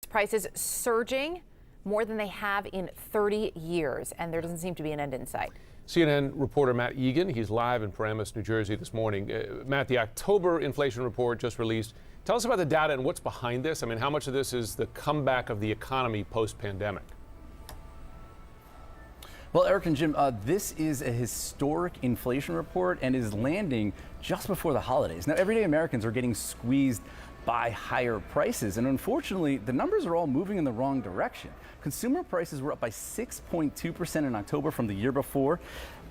Prices surging more than they have in 30 years, and there doesn't seem to be an end in sight. CNN reporter Matt Egan, he's live in Paramus, New Jersey this morning. Matt, the October inflation report just released. Tell us about the data and what's behind this. I mean, how much of this is the comeback of the economy post-pandemic? Well, Eric and Jim, this is a historic inflation report and is landing just before the holidays. Now, everyday Americans are getting squeezed by higher prices, and unfortunately, the numbers are all moving in the wrong direction. Consumer prices were up by 6.2% in October from the year before.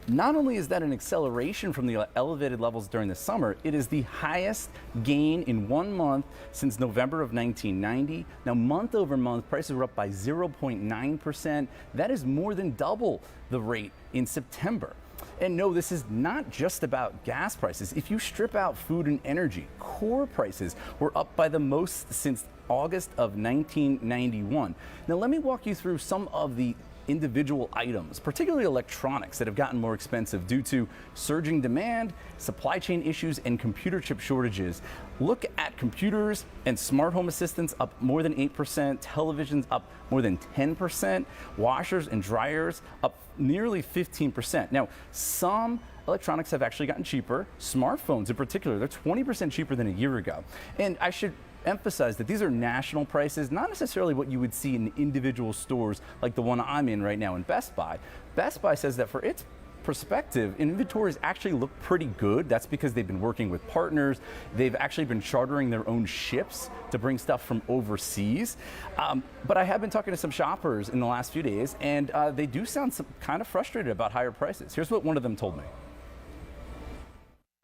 Not only is that an acceleration from the elevated levels during the summer, it is the highest gain in 1 month since November of 1990. Now, month over month, prices were up by 0.9%. That is more than double the rate in September. And no, this is not just about gas prices. If you strip out food and energy, core prices were up by the most since August of 1991. Now, let me walk you through some of the individual items, particularly electronics, that have gotten more expensive due to surging demand, supply chain issues, and computer chip shortages. Look at computers and smart home assistants up more than 8%, televisions up more than 10%, washers and dryers up nearly 15%. Now, some electronics have actually gotten cheaper. Smartphones in particular, they're 20% cheaper than a year ago. And I should emphasize that these are national prices, not necessarily what you would see in individual stores like the one I'm in right now in Best Buy. Best Buy says that for its perspective, inventories actually look pretty good. That's because they've been working with partners. They've actually been chartering their own ships to bring stuff from overseas. But I have been talking to some shoppers in the last few days, and they do sound kind of frustrated about higher prices. Here's what one of them told me.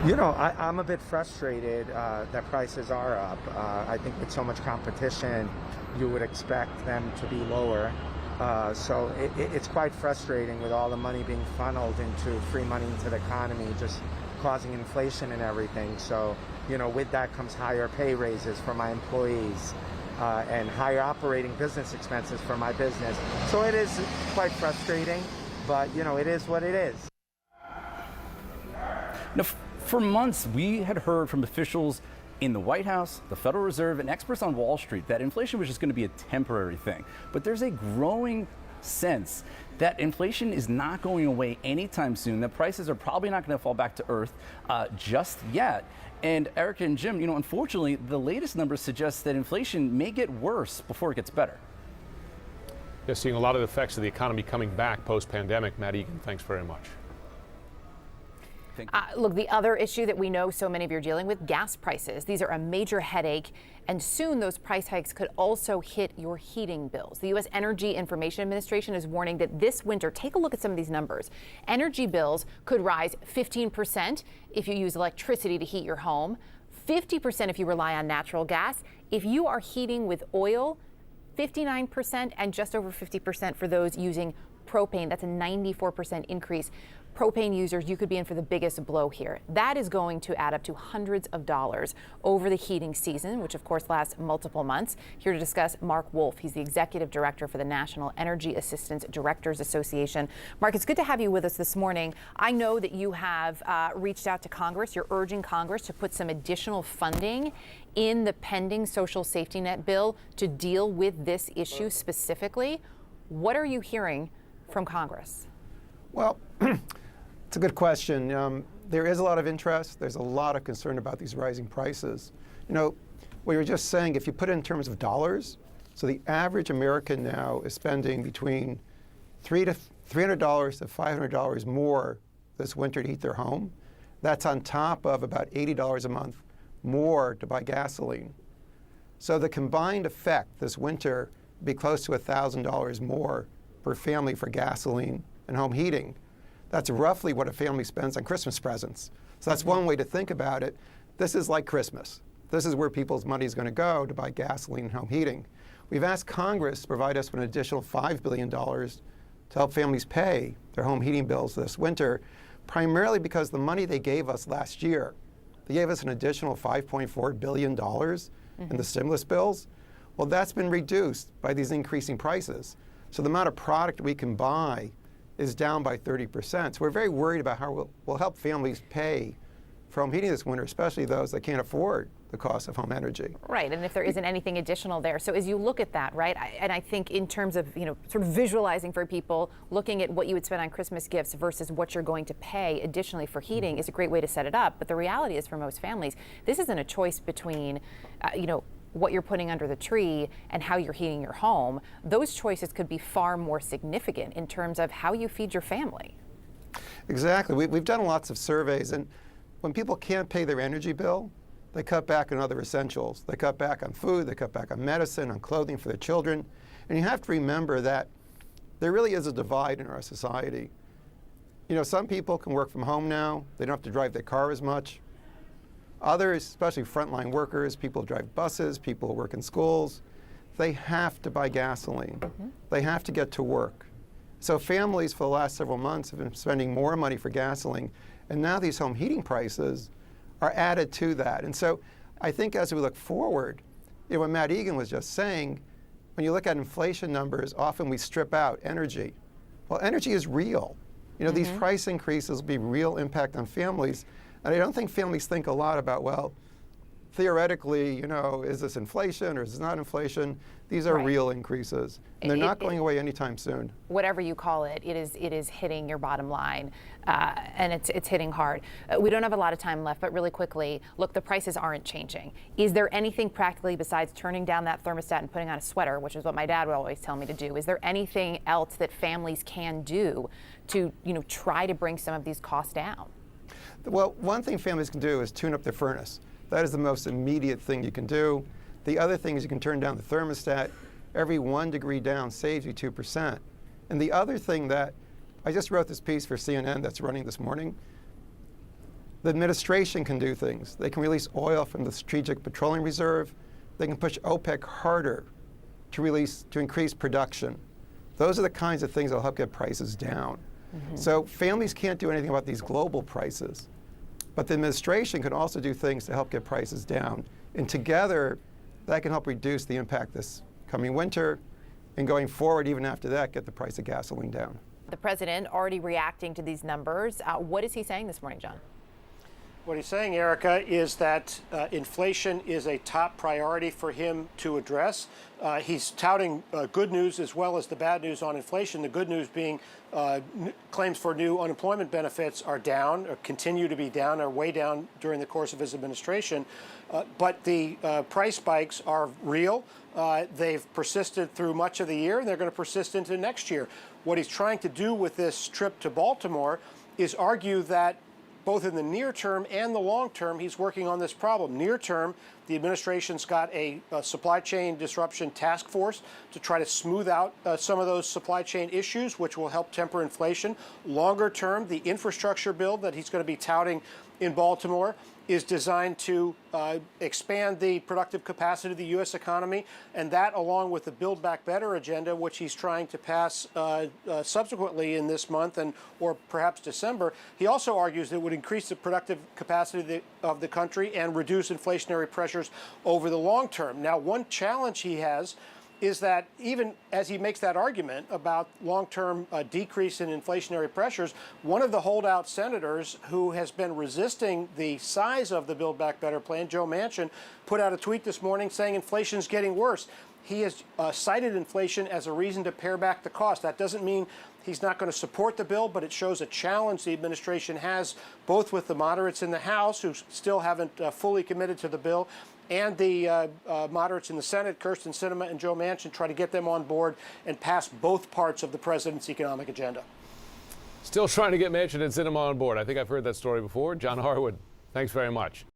You know, I'm a bit frustrated that prices are up. I think with so much competition, you would expect them to be lower. So it's quite frustrating with all the money being funneled into free money into the economy, just causing inflation and everything. So, you know, with that comes higher pay raises for my employees and higher operating business expenses for my business. So it is quite frustrating, but, you know, it is what it is. Now, for months, we had heard from officials in the White House, the Federal Reserve, and experts on Wall Street that inflation was just going to be a temporary thing. But there's a growing sense that inflation is not going away anytime soon, that prices are probably not going to fall back to earth just yet. And Eric and Jim, you know, unfortunately, the latest numbers suggest that inflation may get worse before it gets better. Yeah, seeing a lot of the effects of the economy coming back post-pandemic. Matt Egan, thanks very much. Look, the other issue that we know so many of you are dealing with, gas prices. These are a major headache, and soon those price hikes could also hit your heating bills. The U.S. Energy Information Administration is warning that this winter, take a look at some of these numbers. Energy bills could rise 15% if you use electricity to heat your home, 50% if you rely on natural gas. If you are heating with oil, 59%, and just over 50% for those using propane. That's a 94% increase. Propane users, you could be in for the biggest blow here. That is going to add up to hundreds of dollars over the heating season, which of course lasts multiple months. Here to discuss, Mark Wolf. He's the executive director for the National Energy Assistance Directors Association. Mark, it's good to have you with us this morning. I know that you have reached out to Congress. You're urging Congress to put some additional funding in the pending social safety net bill to deal with this issue specifically. What are you hearing from Congress? Well, it's a good question. There is a lot of interest. There's a lot of concern about these rising prices. You know, what you're just saying, if you put it in terms of dollars, so the average American now is spending between $300 to $500 more this winter to heat their home. That's on top of about $80 a month more to buy gasoline. So the combined effect this winter would be close to $1,000 more per family for gasoline and home heating. That's roughly what a family spends on Christmas presents. So that's one way to think about it. This is like Christmas. This is where people's money is going to go to buy gasoline and home heating. We've asked Congress to provide us with an additional $5 billion to help families pay their home heating bills this winter, primarily because the money they gave us last year, they gave us an additional $5.4 billion in the stimulus bills. Well, that's been reduced by these increasing prices. So the amount of product we can buy is down by 30%. So we're very worried about how we'll help families pay for home heating this winter, especially those that can't afford the cost of home energy. Right, and if there isn't anything additional there. So as you look at that, right, and I think in terms of, sort of visualizing for people, looking at what you would spend on Christmas gifts versus what you're going to pay additionally for heating is a great way to set it up. But the reality is for most families, this isn't a choice between, what you're putting under the tree and how you're heating your home. Those choices could be far more significant in terms of how you feed your family. Exactly. We've done lots of surveys, and when people can't pay their energy bill, they cut back on other essentials. They cut back on food, they cut back on medicine, on clothing for their children. And you have to remember that there really is a divide in our society. Some people can work from home now. They don't have to drive their car as much. Others, especially frontline workers, people who drive buses, people who work in schools, they have to buy gasoline. They have to get to work. So families for the last several months have been spending more money for gasoline, and now these home heating prices are added to that. And so I think as we look forward, what Matt Egan was just saying, when you look at inflation numbers, often we strip out energy. Well, energy is real. These price increases will be real impact on families. And I don't think families think a lot about, well, theoretically, is this inflation or is this not inflation? These are real increases, and they're not going away anytime soon. Whatever you call it, it is hitting your bottom line, and it's hitting hard. We don't have a lot of time left, but really quickly, look, the prices aren't changing. Is there anything practically besides turning down that thermostat and putting on a sweater, which is what my dad would always tell me to do? Is there anything else that families can do to try to bring some of these costs down? Well, one thing families can do is tune up their furnace. That is the most immediate thing you can do. The other thing is you can turn down the thermostat. Every 1 degree down saves you 2%. And the other thing that I just wrote this piece for CNN that's running this morning. The administration can do things. They can release oil from the Strategic Petroleum Reserve. They can push OPEC harder to increase production. Those are the kinds of things that will help get prices down. So families can't do anything about these global prices. But the administration can also do things to help get prices down. And together, that can help reduce the impact this coming winter, and going forward, even after that, get the price of gasoline down. The president already reacting to these numbers. What is he saying this morning, John? What he's saying, Erica, is that inflation is a top priority for him to address. He's touting good news as well as the bad news on inflation. The good news being claims for new unemployment benefits are down, or continue to be down, or way down during the course of his administration. But the price spikes are real. They've persisted through much of the year, and they're going to persist into next year. What he's trying to do with this trip to Baltimore is argue that both in the near term and the long term, he's working on this problem. Near term, the administration's got a supply chain disruption task force to try to smooth out some of those supply chain issues, which will help temper inflation. Longer term, the infrastructure bill that he's going to be touting in Baltimore is designed to expand the productive capacity of the U.S. economy, and that, along with the Build Back Better agenda, which he's trying to pass subsequently in this month or perhaps December, he also argues that it would increase the productive capacity of the country and reduce inflationary pressures over the long term. Now, one challenge he has is that even as he makes that argument about long-term decrease in inflationary pressures, one of the holdout senators who has been resisting the size of the Build Back Better plan, Joe Manchin, put out a tweet this morning saying inflation's getting worse. He has cited inflation as a reason to pare back the cost. That doesn't mean he's not going to support the bill, but it shows a challenge the administration has, both with the moderates in the House, who still haven't fully committed to the bill, and the moderates in the Senate, Kyrsten Sinema and Joe Manchin, try to get them on board and pass both parts of the president's economic agenda. Still trying to get Manchin and Sinema on board. I think I've heard that story before. John Harwood, thanks very much.